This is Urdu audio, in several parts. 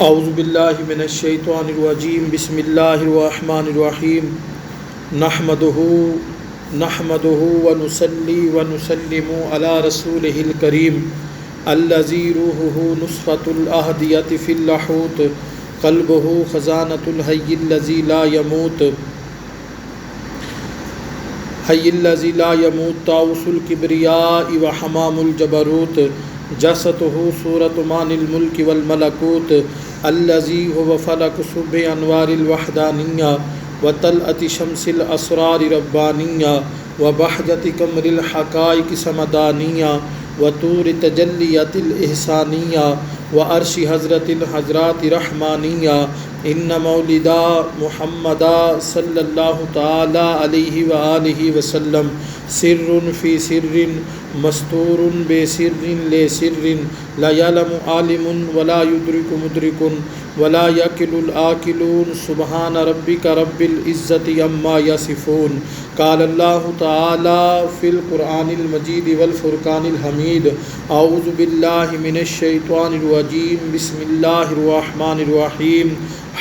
اعوذ باللہ من الشیطان الرجیم بسم اللہ الرحمن الرحیم نحمدہ ونصلی ونسلم علی رسولہ الکریم الذی روحہ نسخۃ الاحدیۃ فی اللاہوت قلبہ خزانۃ الحی الذی لا یموت طاؤس الکبریاء وحمام الجبروت جسدہ صورت مان الملک والملکوت الذی هو فلک صبح انوار الوحدانیہ وطلعت شمس الاسرار ربانیہ وبہجت قمر الحقائق سمدانیہ وطور تجلیت الاحسانیہ وعرش حضرت الحضرات رحمانیہ ان مولدا محمدا صلی اللہ تعالی علیہ وآلہ وسلم سر فی سر مستور بے سر لے سر لا یعلم عالم ولا یدرک مدرک ولا یعقل العاقلون سبحان ربک رب العزت عما یصفون قال اللہ تعالی فی القرآن المجید والفرقان الحمید اعوذ باللہ من الشیطان الرجیم بسم اللہ الرحمن الرحیم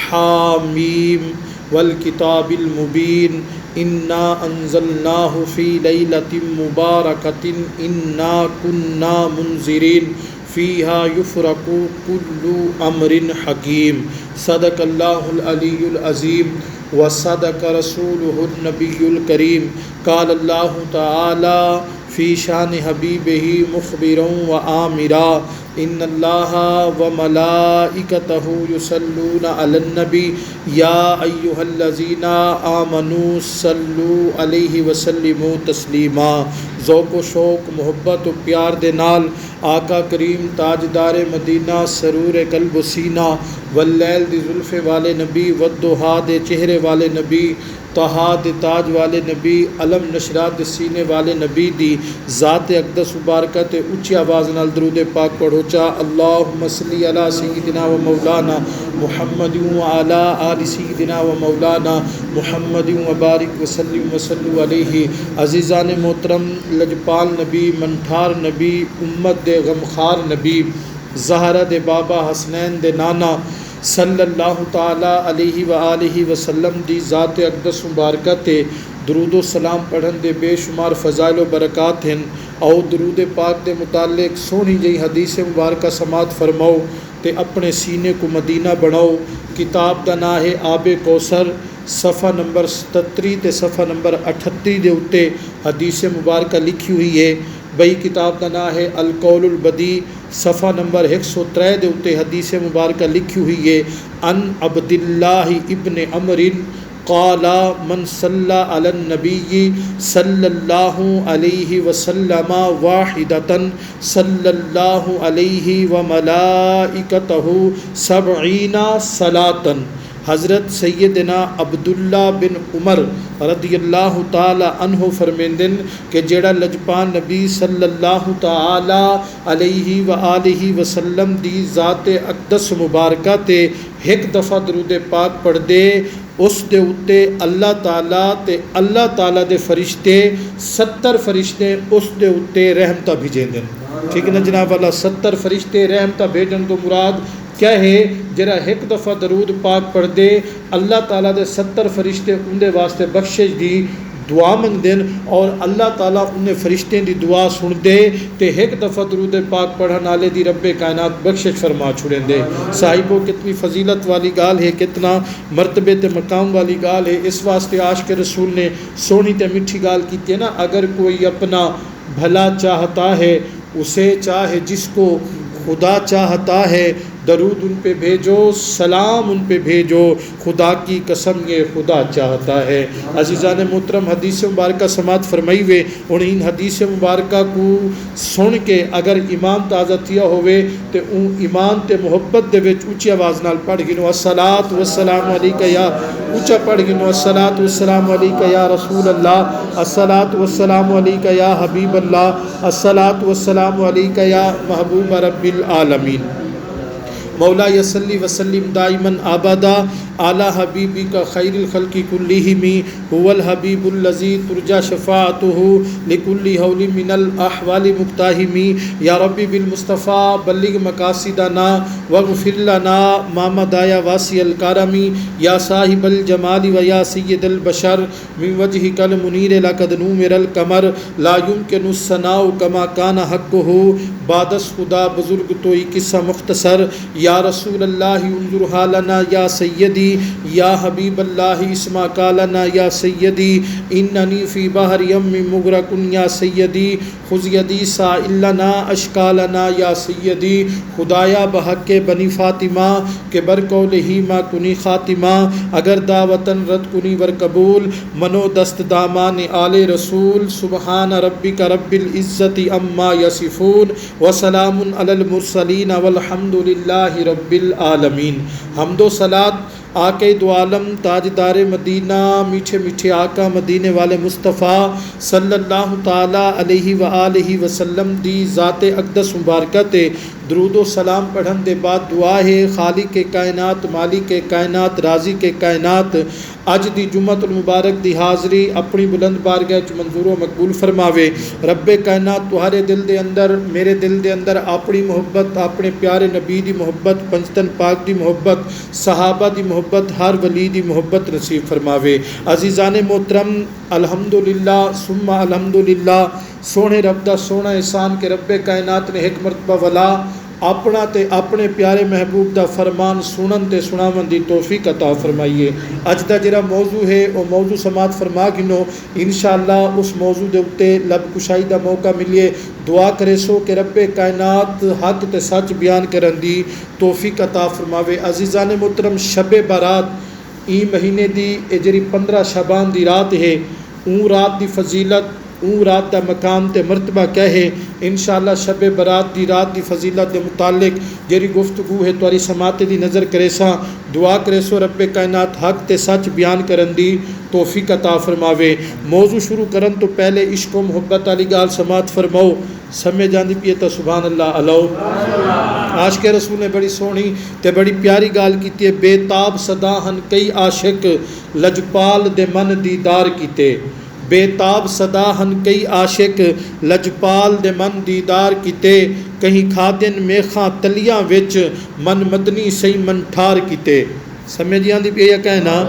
حامیم والکتاب المبین انا انزلناہ فی لیلۃ مبارکۃ انا کنا منذرین فیہا یفرق کل امر حکیم صدق اللہ العلی العظیم وصدق رسولہ النبی الکریم قال اللہ تعالی فی شان حبیبہ مخبرا وآمرا ان اللہ وملائکتہ یصلون علی النبی یا ایہا الذین آمنوا صلوا علیہ وسلموا تسلیما۔ ذوق و شوق محبت و پیار دے نال آقا کریم تاجدار مدینہ سرور قلب و سینہ واللیل دی زلف والے نبی والضحیٰ دے چہرے والے نبی طہا دے تاج والے نبی علم نشرات دے سینے والے نبی دی ذات اقدس مبارکہ تے اونچی آواز نال درود پاک پڑھو چا اللہم صلی علی سیدنا و مولانا محمد و علی آل سیدنا و مولانا محمد و بارک وسلم وسلم علیہ۔ عزیزان محترم، لجپال نبی، منٹھار نبی، امت دے غمخار نبی، زہرہ دے بابا حسنین دے نانا صلی اللہ تعالی علیہ وآلہ وسلم دی ذات اقدس مبارکہ تے درود و سلام پڑھن دے بے شمار فضائل و برکات ہیں۔ او درود پاک دے متعلق سونی جئی حدیث مبارکہ سماعت فرماؤ تے اپنے سینے کو مدینہ بناؤ۔ کتاب دا نام ہے آب کوثر، صفحہ نمبر 37 تے صفحہ نمبر 38 دے اتے حدیث مبارکہ لکھی ہوئی ہے۔ بئی کتاب کا نام ہے القول البدی، صفحہ نمبر 103 دے اتے حدیث مبارکہ لکھی ہوئی ہے۔ ان عبداللہ ابن عمر قال من صلی علی النبی صلی اللہ علیہ وسلم واحدۃ صلی اللہ علیہ وملائکتہ 70 صلاۃ۔ حضرت سیدنا عبداللہ بن عمر رضی اللہ تعالی عنہ فرمیندن کہ جیڑا لجپان نبی صلی اللہ تعالی علیہ وآلہ وسلم دی ذات اقدس مبارکہ تے ایک دفعہ درود پاک پڑھ دے، اس دے اتے اللہ تعالیٰ تے اللہ تعالیٰ دے فرشتے 70 فرشتے اس دے اتے رحمتہ بھیجیں دن۔ ٹھیک ہے نا جناب والا، 70 فرشتے رحمتہ بھیجن تو مراد کیا ہے؟ جرا ایک دفعہ درود پاک پڑھ دے اللہ تعالیٰ دے 70 فرشتے اندے واسطے بخشش دی دعا منگ دین، اور اللہ تعالیٰ انہیں فرشتے دی دعا سن دے تے ایک دفعہ درود پاک پڑھن والے دی رب کائنات بخشش فرما چھوڑیں دے۔ صاحبوں کتنی فضیلت والی گال ہے، کتنا مرتبے تے مقام والی گال ہے۔ اس واسطے عاشق رسول نے سونی تے میٹھی گال کی تے نا، اگر کوئی اپنا بھلا چاہتا ہے اسے چاہے جس کو خدا چاہتا ہے، درود ان پہ بھیجو، سلام ان پہ بھیجو، خدا کی قسم یہ خدا چاہتا ہے۔ عزیزان محترم، حدیث مبارکہ سماعت فرمائی ہوئے، اور ان حدیث مبارکہ کو سن کے اگر ایمان تازہ تھیا ہوئے تو ان ایمان تے محبت دے وچ اونچی آواز نال پڑھ گنو الصلاۃ والسلام علیکہ یا اونچا پڑھ گنو الصلاۃ والسلام علیکہ یا رسول اللہ، الصلاۃ والسلام علیکہ یا حبیب اللہ، الصلاۃ والسلام علیکہ یا محبوب رب العالمین۔ مولا یصلی وسلم دائما ابدا اعلی حبیبی کا خیر الخلق کلہم هو الحبیب الذی ترجى شفاعته لكل حول من الاحوال مقتحم یا ربی بالمصطفیٰ بلغ مقاصدنا واغفر لنا ما مضى یا واسع الکرم یا صاحب الجمال و یا سید البشر من وجهك المنیر لقد نور القمر لا يمكن الثناء كما كان حقه بعد خدا بزرگ توئی قصہ مختصر یا رسول اللہ انظر حالنا یا سیدی یا حبیب اللہ اسمع قالنا یا سیدی اننی فی بحر یم مغرق یا سیدی خذ یدی سائل لنا اشکالنا یا سیدی خدایا بحق بنی فاطمہ کہ برقولہی ما کنی خاتمہ اگر دعوتن رد کنی ور قبول منو دست دامان آل رسول سبحان ربک رب العزت اما یصفون وسلام علی المرسلین والحمد للہ رب العالمین۔ حمد و صلاۃ آقا دو عالم تاجدار مدینہ میٹھے میٹھے آقا مدینے والے مصطفیٰ صلی اللہ تعالیٰ علیہ وآلہ وسلم دی ذات اقدس مبارکہ تے درود و سلام پڑھن دے بعد دعا ہے خالق کے کائنات مالک کے کائنات رازق کے کائنات اج دی جمعۃ المبارک دی حاضری اپنی بلند بارگاہ چ منظور و مقبول فرماوے۔ رب کائنات تہارے دل دے اندر میرے دل دے اندر اپنی محبت اپنے پیارے نبی دی محبت پنجتن پاک دی محبت صحابہ دی محبت ہر ولی دی محبت نصیب فرماوے۔ عزیزان محترم الحمدللہ ثم الحمدللہ سونے رب دا سونا احسان کہ رب کائنات نے ایک مرتبہ ولا اپنا تے اپنے پیارے محبوب دا فرمان سنن تے سناون دی توفیق عطا فرمائیے۔ اج دا جڑا موضوع ہے وہ موضوع سماعت فرما گنو انشاءاللہ اس موضوع دے اوتے لب کشائی دا موقع ملیے۔ دعا کرے سو کہ رب کائنات حق تے سچ بیان کرن دی توفیق عطا فرماوے۔ عزیزان محترم شب برات ای مہینے دی جڑی 15 شعبان دی رات ہے اون رات دی فضیلت اون رات دا مقام تے مرتبہ کیا ہے انشاءاللہ شب برات دی رات دی فضیلت دے متعلق جیری گفتگو ہے تواری سماعت دی نظر کرے سا دعا کرے سو رب کائنات حق تے سچ بیان کرن دی توفیق عطا فرماوے۔ موضوع شروع کرن تو پہلے عشق و محبت والی گال سماعت فرماؤ سمجھ جاندی پیے تا سبحان اللہ علیہ۔ عاشق رسول نے بڑی سونی تے بڑی پیاری گال کیتی ہے بے تاب صدا ہن کئی عاشق لجپال دے من دیدار کیتے بے تاب صدا ہن کئی عاشق لجپال دے من دیدار کیتے کہیں کھادن میخاں تلیاں وچ من مدنی سی من ٹھار کیتے۔ سمجھ آندی پئی کہنا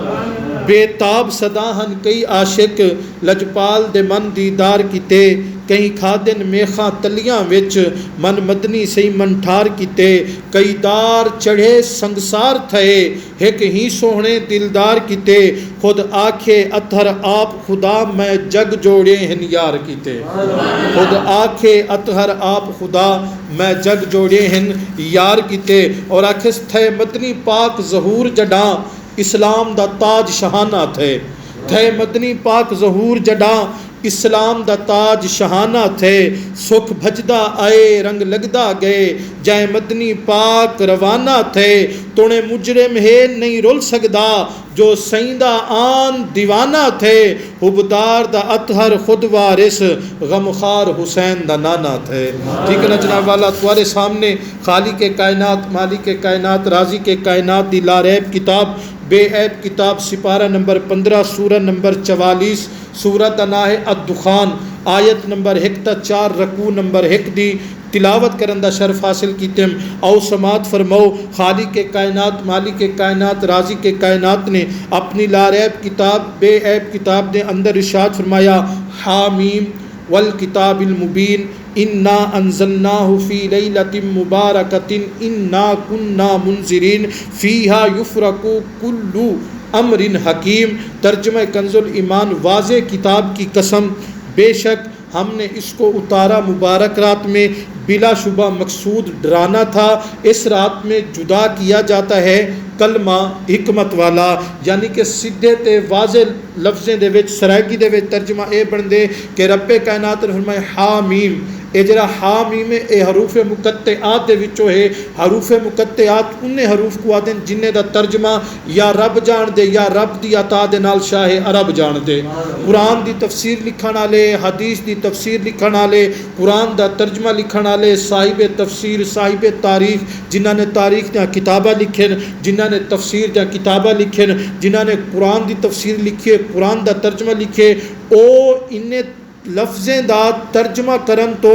بے تاب صدا ہن کئی عاشق لجپال دے من دیدار کیتے کہیں کھادن میخاں تلیاں وچ من مدنی سی من ٹھار کیتے کئی دار چڑھے سنگسار تھے ایک ہی سوہنے دلدار کیتے خود آکھے اطہر آپ خدا میں جگ جوڑے ہن یار کیتے خود آکھے اطہر آپ خدا میں جگ جوڑے ہن یار کیتے اور آکھے تھے مدنی پاک ظہور جڈاں اسلام دا تاج شہانہ تھے مدنی پاک ظہور جڈاں اسلام دا تاج شہانہ تھے سکھ بھجدا آئے رنگ لگدا گئے جائے مدنی پاک روانہ تھے تونے مجرم ہے نہیں رول سکدا جو سیندہ آن دیوانہ تھے حبدار دا اطہر خود وارث غمخار حسین دا نانا تھے۔ ٹھیک ہے نا جناب والا تمہارے سامنے خالق کائنات مالک کائنات رازق کائنات دی لا ریب کتاب بے عیب کتاب سپارہ نمبر 15 سورہ نمبر 44 سورت ناہ الدخان آیت نمبر 1 تا 4 رکوع نمبر 1 دی تلاوت کرن دا شرف حاصل کیتے او سماعت فرماؤ۔ خالق کائنات مالک کائنات رازق کائنات نے اپنی لا ریب کتاب بے عیب کتاب دے اندر ارشاد فرمایا حامیم والکتاب المبین انا انزلناہ فی لیلۃ مبارکۃ انا کنا منذرین فیہا یفرق کل امر حکیم۔ ترجمہ کنز الایمان واضح کتاب کی قسم بے شک ہم نے اس کو اتارا مبارک رات میں بلا شبہ مقصود ڈرانا تھا۔ اس رات میں جدا کیا جاتا ہے کلمہ حکمت والا یعنی کہ سیدھے تے واضح لفظیں دے وچ سرائکی دے وچ ترجمہ اے بن دے کہ رب کائنات نے فرمایا حامیم اے جڑا حامیم اے حروف مقطعات دے وچوں ہے. حروف مقطعات انہیں حروف کو آدھیں جنہیں دا ترجمہ یا رب جان دے یا رب دی عطا دے نال شاہ عرب جان دے. قرآن دی تفسیر لکھن والے، حدیث دی تفسیر لکھن والے، قرآن دا ترجمہ لکھن والے، صاحب تفسیر، صاحب تاریخ، جنہاں نے تاریخ دیاں کتاباں لکھن، جنہاں نے تفسیر دیاں کتاباں لکھن، جنہاں نے قرآن دی تفسیر لکھے، قرآن دا ترجمہ لکھے، او انہیں لفظیں دا ترجمہ کرن تو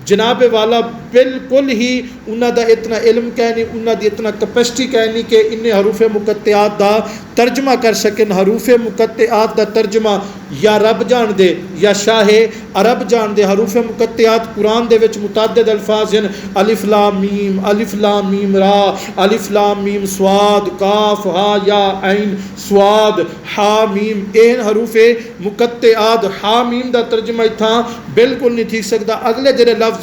جناب والا بالکل ہی انہاں دا اتنا علم کہنی، انہاں دی اتنا کیپیسٹی کہنی کہ انہیں حروف مقطعات دا ترجمہ کر سکن. حروف مقطعات دا ترجمہ یا رب جان دے یا شاہ عرب جان دے. حروف مقطعات قرآن دے وچ متعدد الفاظ ہیں، الف لام میم، الف لام میم را، الف لام میم صاد، کاف ہا یا عین صاد، ہا میم. این حروف مقطعات. ہا میم دا ترجمہ اتھاں بالکل نہیں تھی سکتا. اگلے جڑے لفظ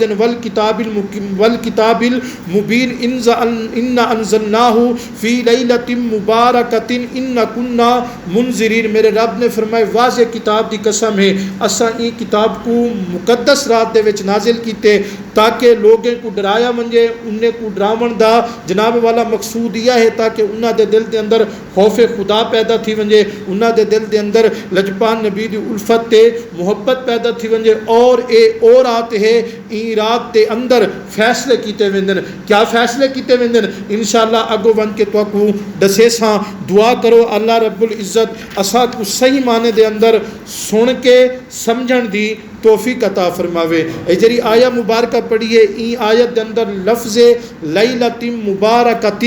والکتاب المبین انا انزلناہ فی لیلۃ مبارکۃ انا کنا منذرین. میرے رب نے فرمائے واضح کتاب دی قسم ہے اساں ای کتاب کو مقدس رات دے وچ نازل کیتے تاکہ لوگیں کو ڈرایا منجے. انہیں کو ڈراون دا جناب والا مقصود یہ ہے تاکہ انہاں دے دل دے اندر خوف خدا پیدا تھی ونجے، انہاں دے دل دے اندر لجپان نبی دی الفت تے محبت پیدا تھی ونجے. اور اے اور رات ہے ای رات دے اندر فیصلے کیتے ویندن. کیا فیصلے کیتے ویندن؟ انشاءاللہ اگو ون کے تو کو دسے ساں. دعا کرو اللہ رب العزت اساں کو صحیح معنی دے اندر سن کے سمجھن دی توفیق عطا فرماوے. اے جڑی آیا مبارکہ پڑھیے ای آیت دے اندر لفظ لیلۃ مبارکۃ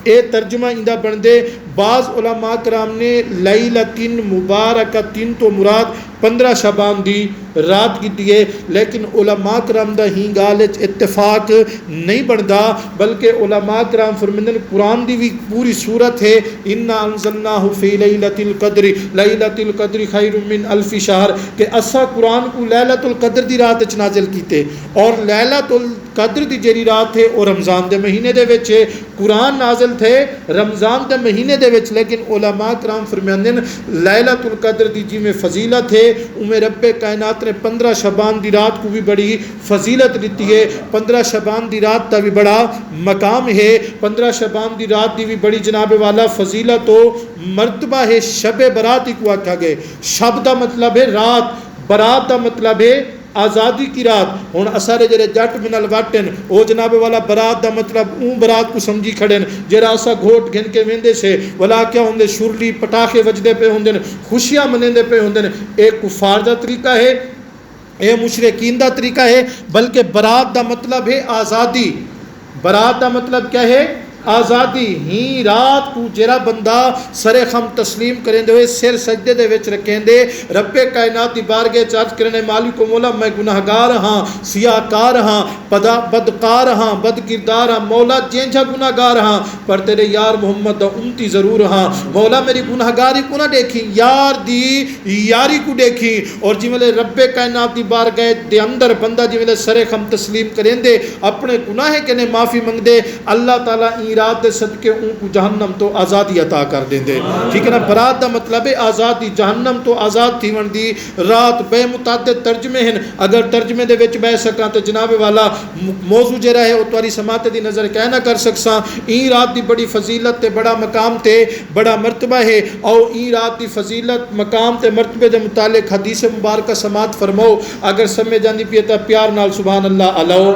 اے ترجمہ اندہ بندے. بعض علماء کرام نے لیلۃ مبارکۃ تو مراد 15 شعبان دی رات کی دیے، لیکن علماء کرام دا ہی گال اتفاق نہیں بندا، بلکہ علماء کرام فرمندن قرآن دی بھی پوری صورت ہے انا انزلناہ فی لیلۃ القدر، لیلۃ القدر خیر من الف شہر، کہ اسا قرآن کو لیلۃ القدر دی رات وچ نازل کیتے. اور لیلۃ القدر دی جڑی رات ہے وہ رمضان دے مہینے دے وچ قرآن نازل تھے رمضان دے مہینے دے وچ. لیکن علماء کرام فرماندن لیلۃ القدر دی جی میں فضیلت ہے میں رب کائنات نے 15 شعبان دی رات کو بھی بڑی فضیلت دیتی ہے. 15 شعبان دی رات دا بھی بڑا مقام ہے. 15 شعبان دی رات دی بھی بڑی جناب والا فضیلت و مرتبہ ہے. شب برات ہی کو آکھا گئے. شب دا مطلب ہے رات، برات دا مطلب ہے آزادی کی رات. ہن اسارے جڑے جٹ منل واٹن او جناب والا برات دا مطلب اون برات کو سمجھی کھڑن جڑا اسا گھوٹ گھن کے ویندے سے ولا کیا ہوندے شرلی پٹاخے وجدے پہ ہوندے خوشیاں منیندے پہ ہوندے. ایک کفار دا طریقہ ہے، اے مشرکین دا طریقہ ہے. بلکہ برات دا مطلب ہے آزادی. برات دا مطلب کیا ہے؟ آزادی. ہی رات کو جرا بندہ سر خم تسلیم کریں دے ہوئے سر سجدے دے وچ رکھیں دے رب کائنات دی بارگاہ چارج کرنے مالک و مولا میں گناہگار ہاں، سیاہکار ہاں، بدکار ہاں، بد کردار ہاں. مولا جینجا گناہگار ہاں پر تیرے یار محمد دا امتی ضرور ہاں. مولا میری گناہگاری کو نہ دیکھی، یار دی یاری کو دیکھی. اور جی ملے رب کائنات دی بارگاہ دے اندر بندہ جی ملے سر خم تسلیم کریں دے اپنے گناہ کے نے معافی منگ دے اللہ تعالیٰ رات دے صدقے ان کو جہنم تو آزادی عطا کر دیں دے. ٹھیک ہے نا. برات دا مطلب ہے آزادی. جہنم تو آزاد تھی ون دی رات. بے متعدد ترجمے ہیں. اگر ترجمے دے وچ بہ سکاں تو جناب والا موضوع جڑا ہے او تاری سماعت دی نظر کہہ نہ کر سکساں. این رات دی بڑی فضیلت تے بڑا مقام تے بڑا مرتبہ ہے. او این رات دی فضیلت مقام تے مرتبے دے متعلق حدیث مبارکہ سماعت فرماؤ. اگر سمجھ جاندی پئی تے پیار نال سبحان اللہ علیہ.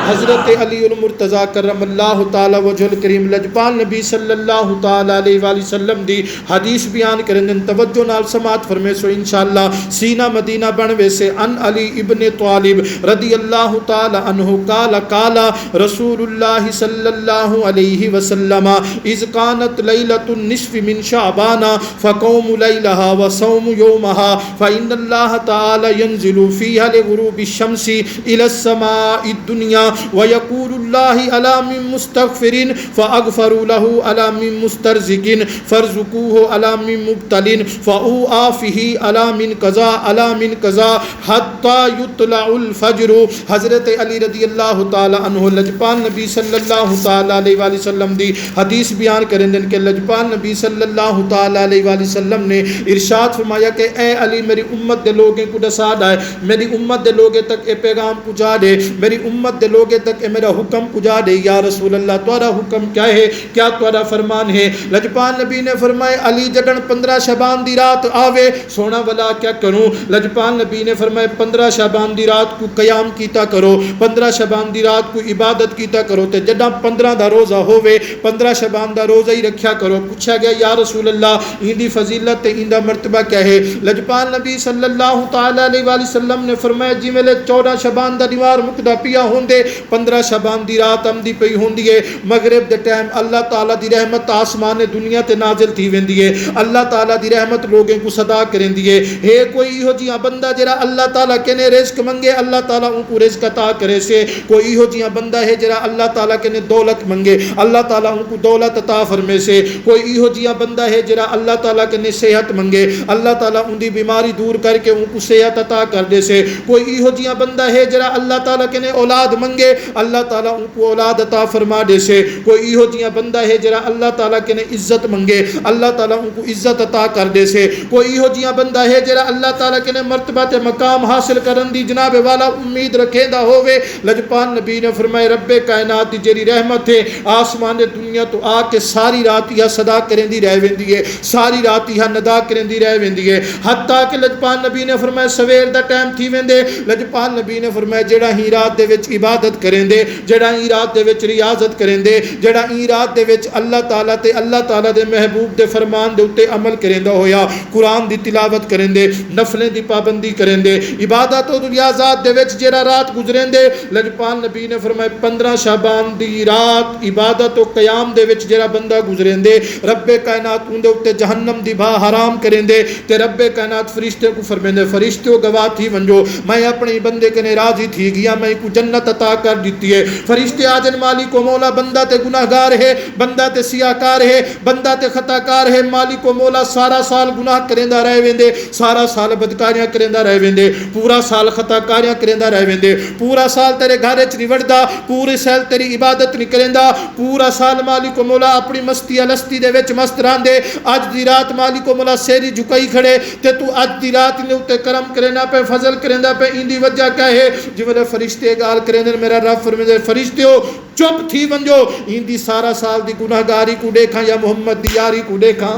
حضرت علی المرتضیٰ کرم اللہ تعالی وجہ الکریم لجپال نبی صلی اللہ تعالی علیہ وآلہ وسلم دی حدیث بیان کرن توجہ نال سماعت فرمے سو انشاءاللہ سینہ مدینہ بنوے سے ان علی ابن طالب رضی اللہ تعالی عنہ قال قال رسول اللہ صلی اللہ علیہ وسلم اذ كانت لیلۃ النصف من شعبان فقوم لیلها وصوم یومها فإن اللہ تعالی ينزل فيها لغروب الشمس إلى السماء الدنيا ويقول الله ألا من مستغفرين فاغفر له على من مسترزق فارزقوه على من مبتل فاوافه على من قضا على من قضا حتى يطلع الفجر. حضرت علی رضی اللہ تعالی عنہ لجپال نبی صلی اللہ تعالی علیہ وآلہ وسلم دی حدیث بیان کریں کہ لجپال نبی صلی اللہ تعالی علیہ وآلہ وسلم نے ارشاد فرمایا کہ اے علی میری امت دے لوگیں کو دسا دے، میری امت دے لوگیں تک اے پیغام پہنچا دے، میری امت دے لوگیں تک اے میرا حکم پہنچا دے. یا رسول اللہ تمہارا حکم کیا ہے، کیا تمہارا فرمان ہے؟ لجپال نبی نے فرمایا علی جدن 15 شعبان دی رات آوے سونا والا کیا کروں؟ لجپال نبی نے فرمایا 15 شعبان دی رات کو قیام کیتا کرو، 15 شعبان دی رات کو عبادت کیتا کرو. تے جداں 15 دا روزہ ہووے 15 شعبان دا روزہ ہی رکھیا کرو. پوچھا گیا یا رسول اللہ ان دی فضیلت تے ان دا مرتبہ کیا ہے؟ لجپال نبی صلی اللہ تعالی علیہ وآلہ وسلم نے فرمایا جی ویلے 14 شعبان دا دیوار مکدا پیا ہوندے 15 شعبان دی رات آمدی پئی ہوندی ہے، مغرب دے ٹائم اللہ تعالی دی رحمت آسمان دنیا تے نازل تھی ویندی ہے، اللہ تعالی دی رحمت لوگوں کو صدا کریندی ہے. ہے کوئی ہو جیاں بندہ جڑا اللہ تعالی کنے رزق منگے اللہ تعالی ان کو رزق عطا کرے سے، کوئی ہو جیاں بندہ ہے جڑا اللہ تعالی کنے دولت منگے اللہ تعالی ان کو دولت عطا فرمے سے، کوئی ہو جیاں بندہ ہے جڑا اللہ تعالی کنے صحت منگے اللہ تعالی ان دی بیماری دور کر کے ان کو صحت عطا کر دے سے، کوئی ہو جیاں بندہ ہے جڑا اللہ تعالی کنے اولاد منگے اللہ تعالی ان کو اولاد عطا فرما دے سے، کوئی ہو جیاں بندہ ہے جڑا اللہ تعالی کنے عزت منگے اللہ تعالی ان کو عزت عطا کر دے سے، کوئی ہو جیاں بندہ ہے جڑا اللہ تعالی کنے مرتبہ تے مقام حاصل کرن دی جناب والا امید رکھے دا ہووے. لجپال نبی نے فرمایا رب کائنات دی جڑی رحمت ہے آسمان دنیا تو آ کے ساری رات یہ صدا کریں دی رہ ویندی ہے، ساری رات یہ ندا کریں دی رہ ویندی ہے، حتیٰ کہ لجپال نبی نے فرمایا سویر دا ٹائم تھی ویندے. لجپال نبی نے فرمایا جڑا ہی رات دے وچ عبادت کریں دے، جڑا ہی رات دے وچ ریاضت کریں دے، جڑا ہی رات دے وچ اللہ تعالی تے اللہ تعالی دے محبوب دے فرمان دے اتے عمل کریں دا ہویا، قرآن دی تلاوت کریں دے، نفلیں دی پابندی کریں دے، عبادت و ریاضات دے وچ جڑا رات گزریں دے. لجپال نبی نے فرمایا 15 شعبان دی رات عبادت و قیام دے وچ جڑا بندہ گزریں دے رب کائنات اون دے اتے جہنم دی بھا حرام کریں دے. تے رب کائنات فرشتے کو فرمائیں دے فرشتوں گواہ تھی ونجو میں اپنے بندے کنے راضی تھی گیا میں کو جنت عطا کر دیتی ہے. فرشتے آجن مالک و مولا بندہ تے گناہگار ہے، بندہ تے سیاکار ہے، بندہ تے خطا کار ہے، مالک و مولا سارا سال گناہ کریندہ رہ ویندے، سارا سال بدکاریاں کریندہ رہ ویندے، پورا سال خطا کاریاں کریندہ رہ ویندے، پورا سال تیرے گھر چ نہیں وڑدا، پورے سال تیری عبادت نہیں کریندا، پورا سال مالک و مولا اپنی مستی الستی دے وچ مست راندے. اج دی رات مالک و مولا سیری جھکائی کھڑے تے تو اج دی رات نے اتے کرم کرینا پہ فضل کریندا پہ ان دی وجہ کیا ہے؟ جویں فرشتے گال کریندے میرا رب فرمائے فرشتیو چپ تھی ونجو ان دی سارا سال دی گناہگاری کو دیکھاں یا محمد دی یاری کو دیکھاں.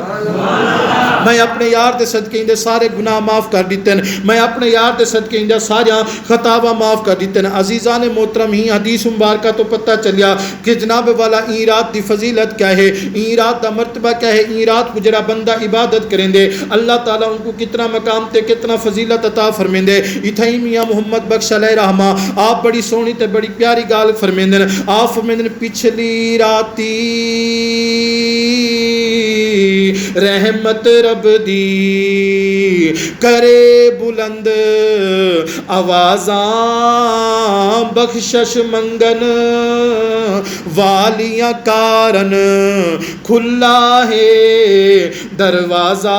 میں اپنے یار دے صدقے ان دے سارے گناہ معاف کر دیتے ہیں، میں اپنے یار دے صدقے ان دے سارے خطاواں معاف کر دیتے ہیں. عزیزان محترم ہی حدیث مبارکہ تو پتہ چلیا کہ جناب والا این رات دی فضیلت کیا ہے، این رات دا مرتبہ کیا ہے. این رات کو جڑا بندہ عبادت کریں دے اللہ تعالیٰ ان کو کتنا مقام تے کتنا فضیلت عطا فرمین دے. اتھائی میاں محمد بخش علیہ رحمہ آپ بڑی سونی تے بڑی پیاری گال فرمین دے. آپ فرمین دے پچھلی راتی رحمت رب دی کرے بلند آوازاں بخشش منگن والیاں کارن کھلا ہے دروازہ.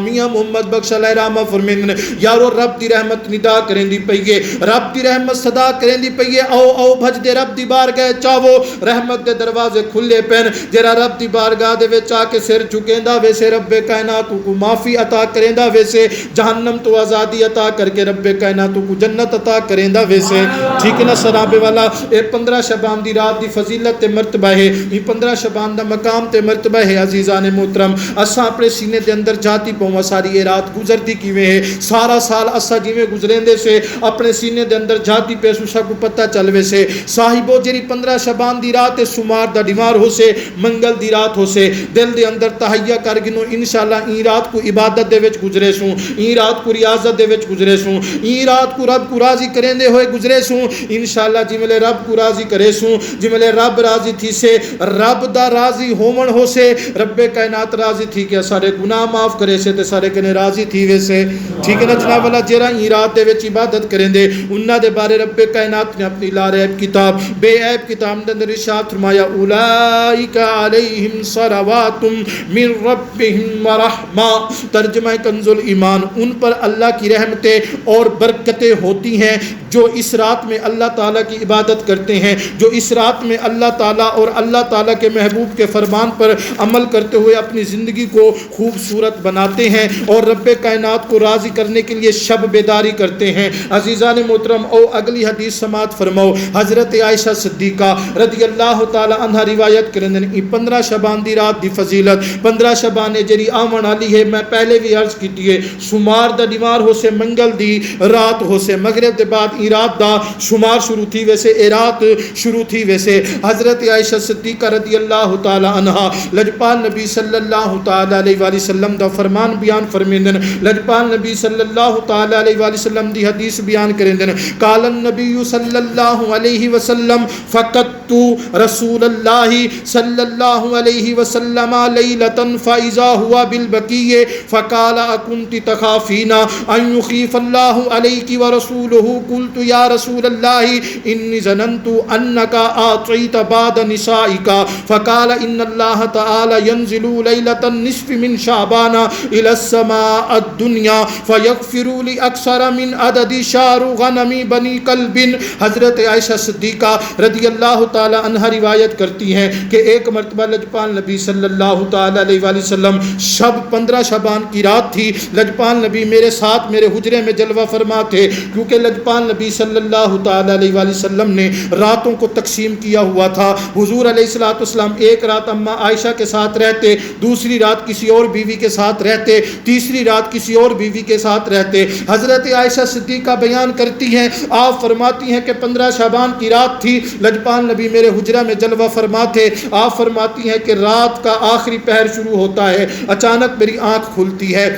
میاں محمد بخش علیہ رحمہ فرمیندے یارو رب دی رحمت ندا کریں دی پئیے، رب دی رحمت صدا کریں دی پئیے. او او بھج دے رب دی بارگاہ چاہو رحمت دے دروازے کھلے پین. جرا رب دی بارگاہ دے وچ آ کے سر جھکیندا ویسے رب کائنات کو معافی عطا کریندا ویسے جہنم تو آزادی عطا کر کے رب کائنات کو جنت عطا کریندا ویسے. ٹھیک ہے نا سناب والا اے 15 شعبان دی رات دی فضیلت تے مرتبہ ہے، یہ 15 شعبان دا مقام تے مرتبہ ہے. عزیزان محترم اساں اپنے سینے دے اندر جاتی پاواں ساری یہ رات گزرتی کیویں ہے. سارا سال اساں جویں گزریندے سے اپنے سینے دے اندر جاتی پے سو کو پتہ چل ویسے صاحبو جڑی 15 شعبان دی رات سمار دا دیوار ہو سے منگل دی رات ہو سے دل دے اندر تہیا کر گنو انشاءاللہ این رات کو عبادت دے وچ گزرے سوں، این رات کو ریاضت دے وچ گزرے سوں، این رات کو رب کو راضی کریں دے ہوئے گزرے سوں انشاءاللہ جی ملے رب کو راضی کرے سوں، جی ملے رب راضی تھی سے رب دا راضی ہومن ہو سے رب کائنات راضی تھی کہ سارے گناہ معاف کرے سے تے سارے کنے راضی تھی ویسے ٹھیک ہے نا جناب والا جیرا این رات دے وچ عبادت کریں دے انہاں دے بارے رب کائنات نے اپنی لا ریب کتاب بے عیب کتاب دے اندر ارشاد فرمایا اولئک علیہم صلوات من ربہم ورحمہ، ترجمہ کنز الایمان، ان پر اللہ کی رحمتیں اور برکتیں ہوتی ہیں جو اس رات میں اللہ تعالیٰ کی عبادت کرتے ہیں، جو اس رات میں اللہ تعالیٰ اور اللہ تعالیٰ کے محبوب کے فرمان پر عمل کرتے ہوئے اپنی زندگی کو خوبصورت بناتے ہیں اور رب کائنات کو راضی کرنے کے لیے شب بیداری کرتے ہیں۔ عزیزان محترم او اگلی حدیث سماعت فرماؤ، حضرت عائشہ صدیقہ رضی اللہ تعالی عنہ روایت کریں 15 شبان دی رات دی فضیلت، 15 شبان جری آمن علی ہے، میں پہلے بھی عرض کیتی ہے شمار دا دیوار ہو سے منگل دی رات ہو سے مغرب دے بعد ای رات دا شمار شروع تھی ویسے اے رات شروع تھی ویسے۔ حضرت عائشہ صدیقہ رضی اللہ تعالی عنہ لجپال نبی صلی اللہ تعالی علیہ وآلہ وسلم دا فرمان بیان فرمیندن، لجپال نبی صلی اللہ تعالی علیہ وآلہ وسلم دی حدیث بیان کریندن، قال النبی صلی اللہ علیہ وسلم فقدت رسول اللہ صلی اللہ علیہ وسلم لیلتا فاذا ہوا بالبقیع فقال اکنت تخافین ان یخیف اللہ علیک ورسولہ قلت یا رسول اللہ انی ظننت انک اعطیت بعد نسائک فقال ان اللہ تعالی ینزل لیلۃ النصف من شعبان الى السماء الدنیا فیغفر لاکثر من عدد شار غنم بنی کلب۔ حضرت عائشہ صدیقہ رضی اللہ تعالی عنہ روایت کرتی ہیں کہ ایک مرتبہ لجپال نبی صلی اللہ تعالی علیہ وآلہ وسلم شب 15 شبان کی رات تھی، لجپال نبی میرے ساتھ میرے حجرے میں جلوہ فرما تھے کیونکہ لجپال نبی صلی اللہ تعالی علیہ وآلہ وسلم نے راتوں کو تقسیم کیا ہوا تھا۔ حضور علیہ الصلوۃ والسلام ایک رات اماں عائشہ کے ساتھ رہتے، دوسری رات کسی اور بیوی کے ساتھ رہتے، تیسری رات کسی اور بیوی کے ساتھ رہتے۔ حضرت عائشہ صدیقہ بیان کرتی ہیں آپ فرماتی ہیں کہ 15 شعبان کی رات تھی، لجپال نبی میرے حجرہ میں جلوہ فرما تھے، آپ فرماتی ہیں کہ رات کا آخری پہر شروع ہوتا ہے، اچانک میری آنکھ کھلتی ہے،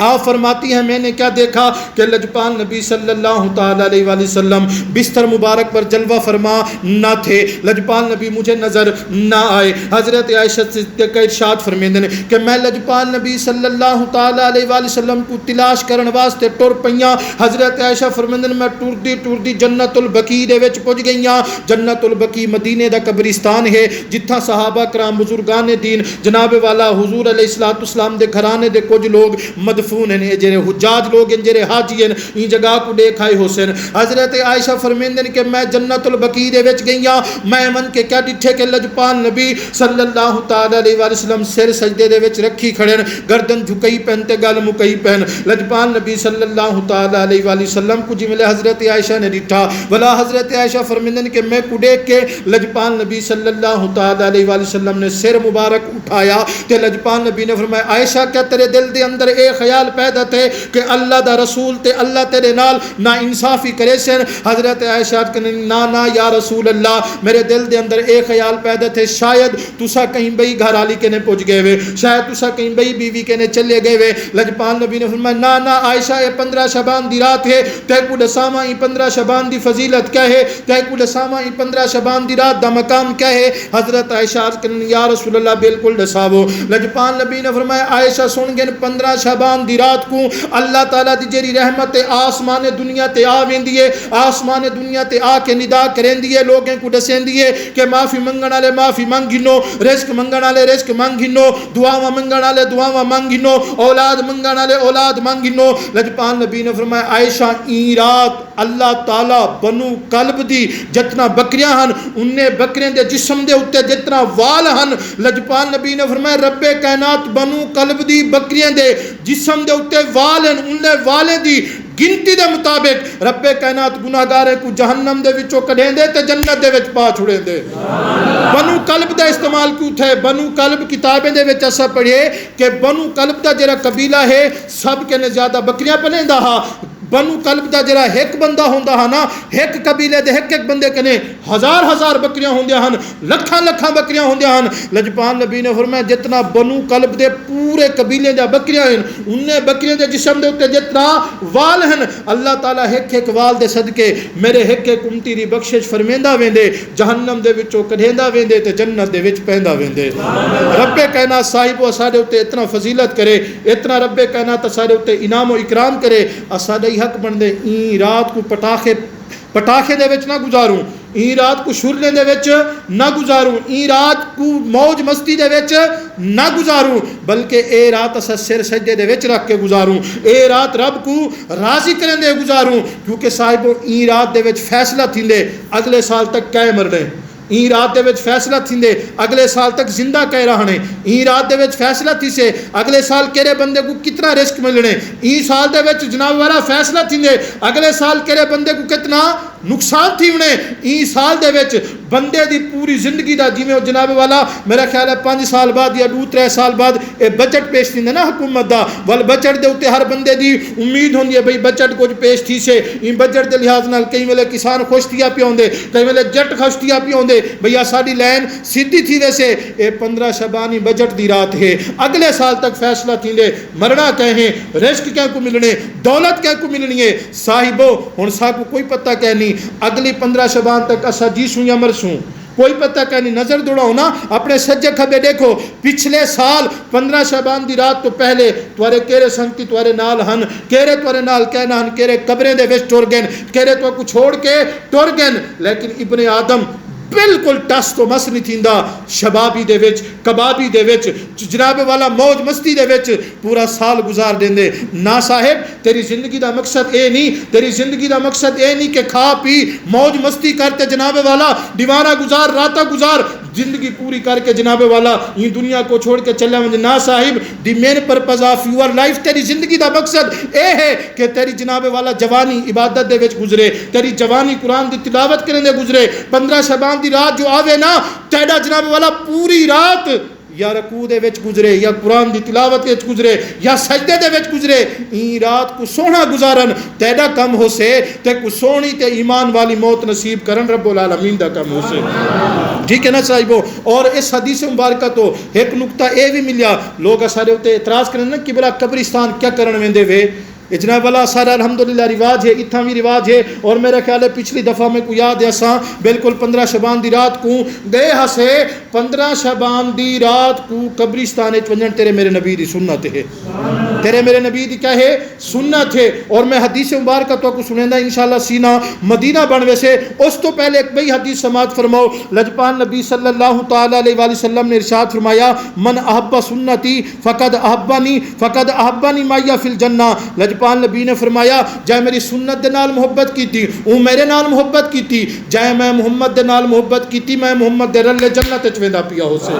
آپ فرماتی ہیں میں نے کیا دیکھا کہ لجپال نبی صلی اللہ تعالی علیہ وآلہ وسلم بستر مبارک پر جلوہ فرما نہ تھے، لجپال نبی مجھے نظر نہ آئے۔ حضرت عائشہ صدیقہ ارشاد فرمیندن کہ میں لجپال نبی صلی اللہ تعالی علیہ وآلہ وسلم کو تلاش کرن واسطے ٹر پئیاں۔ حضرت عائشہ فرمیندن میں ٹردی جنت البقیع دے وچ پہنچ گئیاں۔ جنت البقیع مدینے دا قبرستان ہے جتھاں صحابہ کرام بزرگان دین جناب والا حضور علیہ الصلوۃ والسلام دے گھرانے دے کچھ لوگ مدفون ہیں، جڑے حجاج لوگ ہیں، جڑے حاجی ہیں، این جگہ کو دیکھ آئے حسین۔ حضرت عائشہ فرمیندن کہ میں جنت البقیع دے وچ گئیاں، میں من کے کیا ڈٹھے کہ لجپال نبی صلی اللہ تعالی علیہ وآلہ وسلم سر سجدے دے وچ رکھی کھڑے، گردن جھکئی پہن تے گل مکئی پہن۔ لجپال نبی صلی اللہ تعالی علیہ وآلہ وسلم کو جی ملے حضرت عائشہ نے ڈٹھا، بلا حضرت عائشہ فرمیندن کہ میں کو دیکھ کے لجپال نبی صلی اللہ تعالی علیہ وآلہ وسلم نے سر مبارک اٹھایا تے لجپال نبی نے فرمایا عائشہ کیا تیرے دل دے اندر اے خیال پیدا تھے کہ اللہ دا رسول تے اللہ تیرے نال نا انصافی کرے سن؟ حضرت عائشہ کہنے نا یا رسول اللہ میرے دل دے اندر ایک خیال پیدا تھے شاید تسا کہیں بئی گھر والی کے نے پہنچ گئے وے، شاید تسا کہیں بئی بیوی کے نے چلے گئے وے۔ لجپال نبی نے فرمایا نا عائشہ یہ 15 شعبان دی رات ہے، تے کو دساواں 15 شعبان دی فضیلت کیا ہے، تے کو دساواں 15 شعبان دی رات دا مقام کیا ہے؟ حضرت عائشہ کہنے یا رسول اللہ بالکل دساو۔ لجپال نبی نے فرمایا عائشہ سن گن 15 شعبان دی رات کو اللہ تعالیٰ دی جیری رحمت آسمان دنیا تے آ ویندی ہے، آسمان دنیا تے آ کے ندا کریندی ہے، لوگوں کو دسیندی ہے کہ معافی منگن والے معافی منگنو، رزق منگن والے رزق منگنو، دعاواں منگن والے دعاواں منگنو، اولاد منگن والے اولاد منگنو۔ لجپال نبی نے فرمایا عائشہ این رات اللہ تعالیٰ بنو کلب دی جتنا بکریاں ہن انہیں بکریاں دے جسم دے اتے جتنا وال ہن، لجپال نبی نے فرمایا رب کائنات بنو کلب دی بکریاں دے جسم دے اتے وال ہیں، انہیں والے دی گنتی دے مطابق رب کائنات گناہگارے کو جہنم دے وچوں کڈھیں دے تے جنت دے وچ پا چھڑیں دے۔ بنو کلب دا استعمال کیوں تھے؟ بنو کلب کتابیں دے وچ اسا پڑھے کہ بنو کلب دا جڑا قبیلہ ہے سب کے نے زیادہ بکریاں پلیندا ہا، بنو کلب دا جڑا ایک بندہ ہوندا ہا نا، ایک قبیلے دے ایک بندے کنے ہزار ہزار بکریاں ہوندیاں ہن، لکھاں لکھاں بکریاں ہوندیاں ہن۔ لجپال نبی نے فرمایا جتنا بنو کلب دے پورے قبیلے دا بکریاں ہیں انہیں بکریاں دے جسم دے اوتے جتنا وال ہیں، اللہ تعالیٰ ایک ایک وال دے صدقے میرے ایک ایک امتی دی بخشش فرمیندہ ویندے، جہنم دے وچوں کڈھیندا ویندے تے جنت دے وچ پیندا ویندے۔ رب کائنات صاحب اساڈے اوتے اتنا فضیلت کرے، اتنا رب کائنات اساڈے اوتے انعام و اکرام کرے، اساڈا ہی حق بندے این رات کو پٹاخے دے وچ نہ گزاروں، این رات کو شرلے دے وچ نہ گزاروں، این رات کو موج مستی دے وچ نہ گزاروں، بلکہ اے رات اسا سر سجدے دے وچ رکھ کے گزاروں، اے رات رب کو راضی کرن دے گزاروں، کیونکہ صاحبو این رات دے وچ فیصلہ تھیندے اگلے سال تک کئے مرنے، این رات دے وچ فیصلہ تھیندے اگلے سال تک زندہ کہہ رہنے، این رات دے وچ فیصلہ تھی سے اگلے سال کہرے بندے کو کتنا رزق ملنے، این سال دے وچ جناب والا فیصلہ تھیندے اگلے سال کہرے بندے کو کتنا نقصان تھی انہیں، این سال دے وچ بندے دی پوری زندگی دا جی میں جناب والا میرا خیال ہے 5 سال بعد یا 2-3 سال بعد اے بجٹ پیش تھی نا حکومت دا، وال بجٹ دے اوتے ہر بندے دی امید ہوندی ہے بھئی بجٹ کچھ پیش تھی سے، این بجٹ دے لحاظ نال کئی ویلے کسان خوش تھیا پیا ہوندے، کئی ویلے جٹ خوش تھیا پیا ہوندے، بھئی ساڈی لین سیدھی تھی ویسے اے 15 شبانی بجٹ دی رات ہے، اگلے سال تک فیصلہ تھیندے مرنا کہیں، رزق کیا کو ملنے، دولت کیا کو ملنی ہے، صاحبو ہن سا کو کوئی پتہ کہ نہیں اگلی 15 شبان تک اسا جیسوں یا مرسوں، کوئی پتہ کہ نہیں، نظر دوڑاؤ نا اپنے سجے کھبے دیکھو، پچھلے سال 15 شبان دی رات تو پہلے توارے کیرے سنگتی توارے نال ہن، کیرے توارے نال کہنا ہن، کیرے قبریں دے وچ ٹور گئن، کیرے تو کو چھوڑ کے ٹور گئن، لیکن ابن آدم بالکل ٹس تو مس نہیں تھیندا، شبابی دے وچ کبابی دے وچ جناب والا موج مستی دے وچ پورا سال گزار دیندے۔ نا صاحب تیری زندگی دا مقصد اے نہیں، تیری زندگی دا مقصد اے نہیں کہ کھا پی موج مستی کرتے جناب والا دیوانہ گزار راتا گزار زندگی پوری کر کے جناب والا یہ دنیا کو چھوڑ کے چلے ونجے۔ نا صاحب the main purpose of your life, تیری زندگی دا مقصد اے ہے کہ تیری جناب والا جوانی عبادت دے وچ گزرے، تیری جوانی قرآن دی تلاوت کرنے دے گزرے، 15 شبان دی رات جو آوے نا تیڑا جناب والا پوری رات یا رکوع دے وچ گزرے یا قرآن دی تلاوت وچ گزرے یا سجدے دے وچ گزرے، این رات کو سونا گزارن تیڑا کم ہو سے تے کو سونی تے ایمان والی موت نصیب کرن رب العالمین دا کم ہو سے۔ ٹھیک ہے نا صاحبو، اور اس حدیث مبارکہ تو ایک نقطہ اے بھی ملیا، لوگ سارے ہوتے اعتراض کرن نا کہ بلا قبرستان کیا کرن ویندے وے، جناب والا سارا الحمدللہ رواج ہے، اتھا بھی رواج ہے، اور میرا خیال ہے پچھلی دفعہ میں کو یاد ہے اساں بالکل 15 شبان دی رات کو گئے ہسے، 15 شبان دی رات کو قبرستان ونجن تیرے میرے نبی دی سنت ہے، تیرے میرے نبی دی کیا ہے سنت ہے۔ اور میں حدیث مبارکہ تو کو سنیندہ انشاءاللہ سینہ مدینہ بنوے سے، اس تو پہلے ایک بئی حدیث سماعت فرماؤ، لجپان نبی صلی اللہ تعالی علیہ وآلہ وسلم نے ارشاد فرمایا من احب سنتی فقد احبانی مایا فی الجنہ، لجپان نبی نے فرمایا جائے میری سنت دے نال محبت کی تھی او میرے نال محبت کی تھی، جائے میں محمد دے نال محبت کی تھی میں محمد دے رلے جنت چویندہ پیا ہو سے۔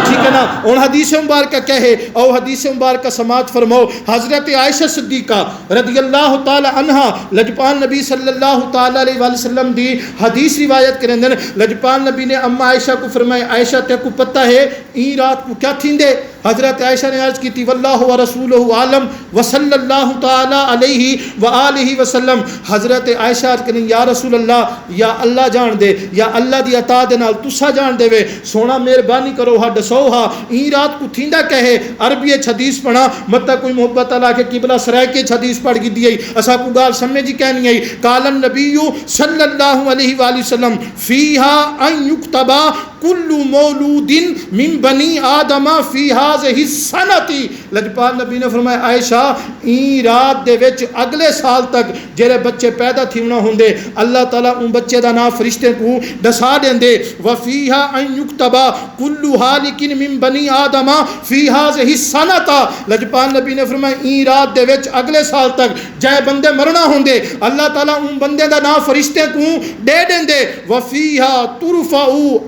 ٹھیک ہے نا، اور حدیث مبارکہ کہے او حدیث مبارکہ سماعت فرماؤ، حضرت عائشہ صدیقہ رضی اللہ تعالی عنہ لجپان نبی صلی اللہ تعالی علیہ وآلہ وسلم دی حدیث روایت کریں دن، لجپان نبی نے اما عائشہ کو فرمایا عائشہ تے کو پتہ ہے این رات کو کیا تھیندے؟ حضرت عائشہ نے عرض کی تھی واللہ ورسولہ عالم وصلی اللہ تعالی علیہ وآلہ وسلم، حضرت عائشہ کہیں یا رسول اللہ یا اللہ جان دے یا اللہ دی عطا دے نال تسا جان دے وے، سونا مہربانی کرو ہا دسو ہا این رات کو تھیندا کہے، عربی حدیث پڑھا متا کوئی محبت اللہ کے قبلہ سرائے کے حدیث پڑھ گی دی اسا کو گال سمجھی کہنی ہے، قال النبی صلی اللہ علیہ وآلہ وسلم فیہا ان یکتبا کل مولود من بنی آدم فی ہذہ السنۃ، لجپال نبی نے فرمایا عائشہ این رات دے وچ اگلے سال تک جڑے بچے پیدا تھیونا ہوندے اللہ تعالیٰ ان بچے دا نام فرشتے کو دسا دیندے، وفیہا ان یکتبا کل ہالک من بنی آدم فی ہذہ السنۃ، لجپال نبی نے فرمایا این رات دے وچ اگلے سال تک جائے بندے مرنا ہوندے اللہ تعالیٰ ان بندے دا نام فرشتے کو دے دیندے، وفیہا ترفع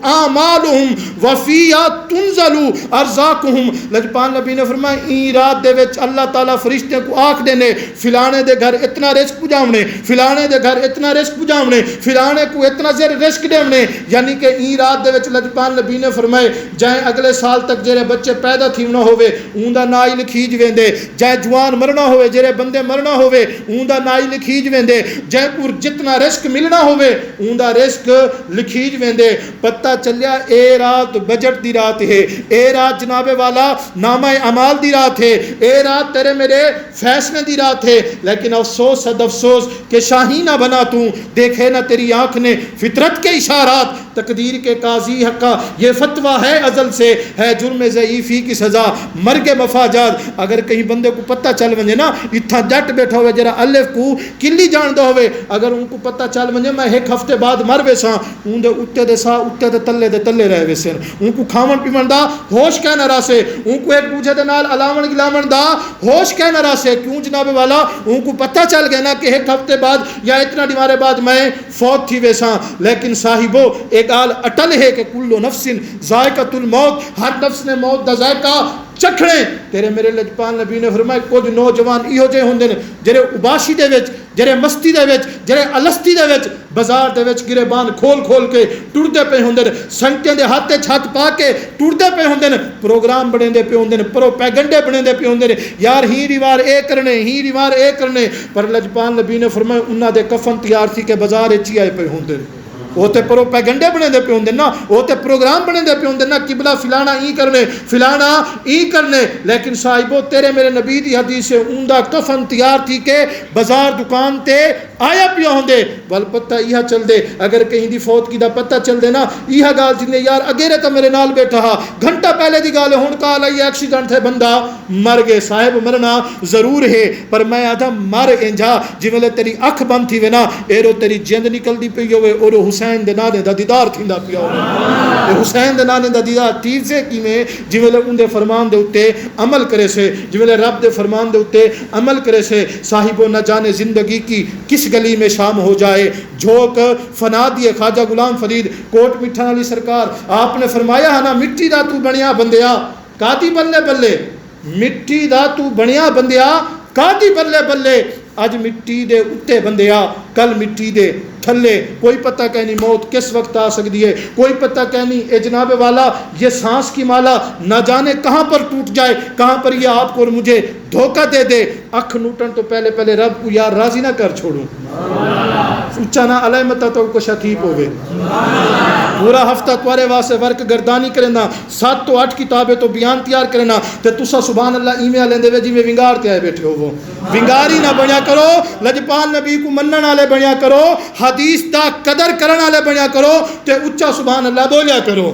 اعمال اعمالهم وفیہا تنزل ارزاقهم. لجپال نبی نے فرمایا این رات دے وچ اللہ تعالیٰ فرشتے کو آکھ دینے فلانے دے گھر اتنا رزق پجاونے، فلانے دے گھر اتنا رزق پجاونے، فلانے کو اتنا زیر رزق دیونے. یعنی کہ این رات دے وچ لجپال نبی نے فرمائے جائیں اگلے سال تک جڑے بچے پیدا تھیونا ہوئے اون دا نائی لکھیج ویندے، جائیں جوان مرنا ہوئے جڑے بندے مرنا ہوئے اون دا نائی لکھیج ویندے، جائیں پور جتنا رزق ملنا ہوئے اون دا رزق لکھیج ویندے. پتہ چلیا اے رات بجٹ دی رات ہے، اے رات جناب والا نامہ اعمال دی رات ہے، اے رات تیرے میرے فیصلے دی رات ہے. لیکن افسوس صد افسوس کہ شاہی نہ بنا تو، دیکھے نہ تیری آنکھ نے فطرت کے اشارات، تقدیر کے قاضی حقا یہ فتویٰ ہے ازل سے، ہے جرم ضعیفی کی سزا مرگ مفاجات. اگر کہیں بندے کو پتہ چل ونجے نا اتھا جٹ بیٹھا ہوئے جرا الف کو کلی جان دو ہوئے، اگر ان کو پتہ چل ونجے میں ایک ہفتے بعد مر ویساں ان دے اتے دے سا اتے دے تلے رہ ویسے، ان کو کھاون پیون دا ہوش کہہ نہ راسے، ان کو ایک دوجہ دے نال علاون گلاون دا ہوش کہہ نہ راسے. کیوں جناب والا ان کو پتہ چل گیا نا کہ ایک ہفتے بعد یا اتنا دیوارے بعد میں فوت تھی ویساں. لیکن صاحبو ایک آل اٹل ہے کہ کلو نفس ذائقۃ الموت، ہر نفس نے موت دا ذائقہ چکھنے. تیرے میرے لجپال نبی نے فرمایا کچھ نوجوان ایہو جے ہوندے نے جڑے اباشی دے وچ، جڑے مستی دے وچ، جڑے الستی دے وچ بازار دے وچ گریبان کھول کھول کے ٹردے پے ہوندے نے، سنگتیں دے ہاتھ چھت پا کے ٹردے پے ہوندے نے، پروگرام بنیندے پے ہوندے نے، پروپیگنڈے بنیندے پے ہوندے نے، یار ہی ریوار اے کرنے، ہی ریوار اے کرنے. پر لجپال نبی نے فرمایا انہاں دے کفن تیار تھی کہ بازار وچ آئے پے ہوندے نے، وہ تے پروپیگنڈے بنے دے پہ ہوندے نا، وہ تے پروگرام بنے دے پہ ہوندے نا، قبلہ فلانا ای کرنے فلانا ای کرنے. لیکن صاحبو تیرے میرے نبی دی حدیث ہے اوندا کفن تیار تھی کہ بازار دکان تے آیا پیا ہوندے. ول پتہ ایہا چل دے اگر کہیں دی فوت کی دا پتہ چل دے نا ایہا گال جنے یار اگے تے میرے نال بیٹھا ہا گھنٹہ پہلے دی گال ہن کال آئی ایکسیڈنٹ تھے بندہ مر گئے. صاحب مرنا ضرور ہے پر میں آدھا مر انجا جویں تیری اکھ بند تھی وے نا ایرو تیری جند نکل دی پئی ہوے اور حسین دے نانے دا دیدار تھیندا پیا ہوے. حسین دے نانے دا دیدار تھی سے کیویں جویں ان دے فرمان دے اوتے عمل کرے سے، جویں رب دے فرمان دے اوتے عمل کرے سے. صاحبو نہ جانے زندگی کی کس گلی میں شام ہو جائے جھوک فنا دیے. خواجہ غلام فرید کوٹ مٹھن والی سرکار آپ نے فرمایا ہے نا مٹی دا تو بنیا بندیا کاتی بلے بلے، مٹی دا تو بنیا بندیا کاتی بلے بلے. اج مٹی دے اتے بندیا کل مٹی دے تھلے. کوئی پتہ کہنی موت کس وقت آ سکتی ہے، کوئی پتہ کہنی اے جناب والا یہ سانس کی مالا نہ جانے کہاں پر ٹوٹ جائے، کہاں پر یہ آپ کو اور مجھے دھوکہ دے دے. اکھ نوٹن تو پہلے پہلے رب کو یار راضی نہ کر چھوڑوں، اچھا نہ علامتا تو کو شکیب ہوئے. پورا ہفتہ توارے واسے ورک گردانی کرنا 7 تو 8 کتابیں تو بیان تیار کرنا تے تسا سبحان اللہ ایمیاں لیندے وے جویں ونگار تے آئے بیٹھے ہو. وہ ونگاری نہ بنیا کرو، لجپال نبی کو منن والے بنیا کرو، حدیث دا قدر کرن والے بنیا کرو تے اچا سبحان اللہ بولیا کرو.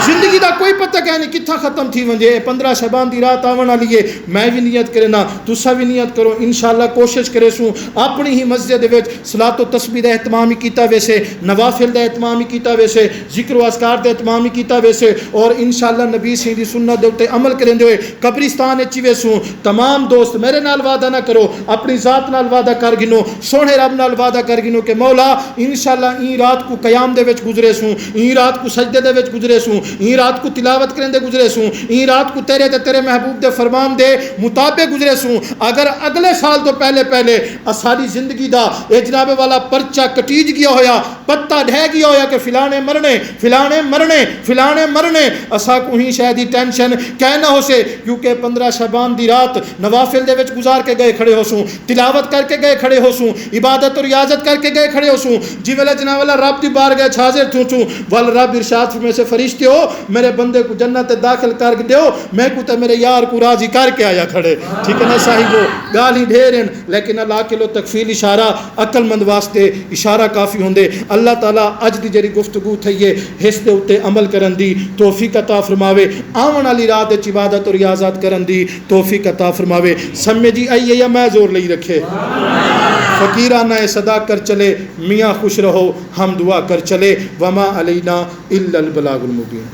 زندگی دا کوئی پتہ کہ نہیں کتھا ختم تھی ونجے. 15 شعبان دی رات آون والی ہے، میں بھی نیت کرنا تسا بھی نیت کرو. انشاءاللہ کوشش کرے سوں اپنی ہی مسجد وچ صلاۃ و تسبیح دا اہتمام کیتا ویسے، نوافل دا اہتمام کیتا ویسے، ذکر و اذکار دا اہتمام کیتا ویسے، اور انشاءاللہ نبی سی دی سنت دے اوتے عمل کریندے ہوئے قبرستان وچ ویسوں. تمام دوست میرے نال وعدہ نہ کرو، اپنی ذات نال وعدہ کر گنو، سونے رب نال وعدہ کر گنو کہ مولا انشاءاللہ این رات کو قیام دے وچ گزرے سوں، این رات کو سجدے دے وچ گزرے سوں، این رات کو تلاوت کرندے گزرے سوں، این رات کو تیرے تے تیرے محبوب دے فرمان دے مطابق گزرے سوں. اگر اگلے سال تو پہلے پہلے ساری زندگی دا اے جناب والا پرچہ کٹیج گیا ہویا، پتہ ڈھہ گیا ہویا کہ فلانے مرنے فلانے مرنے فلانے مرنے، اسا کو ہی شاید ٹینشن کہنا ہو سے. کیونکہ 15 شعبان دی رات نوافل دے وچ گزار کے گئے کھڑے ہو سوں، تلاوت کر کے گئے کھڑے ہو سوں، عبادت اور ریاضت کر کے گئے کھڑے ہو سوں. جی ویلے جناب والا رب دی بارگاہ حاضر تھوں چوں ول رب ارشاد میں سے فرشتے ہو میرے بندے کو جنت داخل کر دیو، میں کو تے میرے یار کو راضی کر کے آیا کھڑے. ٹھیک ہے نا صاحبو، گال ہی ڈھیرن لیکن اللہ کے لو تکفیل اشارہ عقل مند واسطے اشارہ کافی ہوندے. اللہ تعالیٰ اج دی جڑی گفتگو تھی ہے اس دے اوتے عمل کرن دی توفیق عطا فرماوے، آون والی رات وچ عبادت اور ریاضت کرن دی توفیق عطا فرماوے. سمجھی آئیے یا میں زور لئی رکھے، فقیرانہ صدا کر چلے، میاں خوش رہو ہم دعا کر چلے. وما علینا الا البلاغ المبین.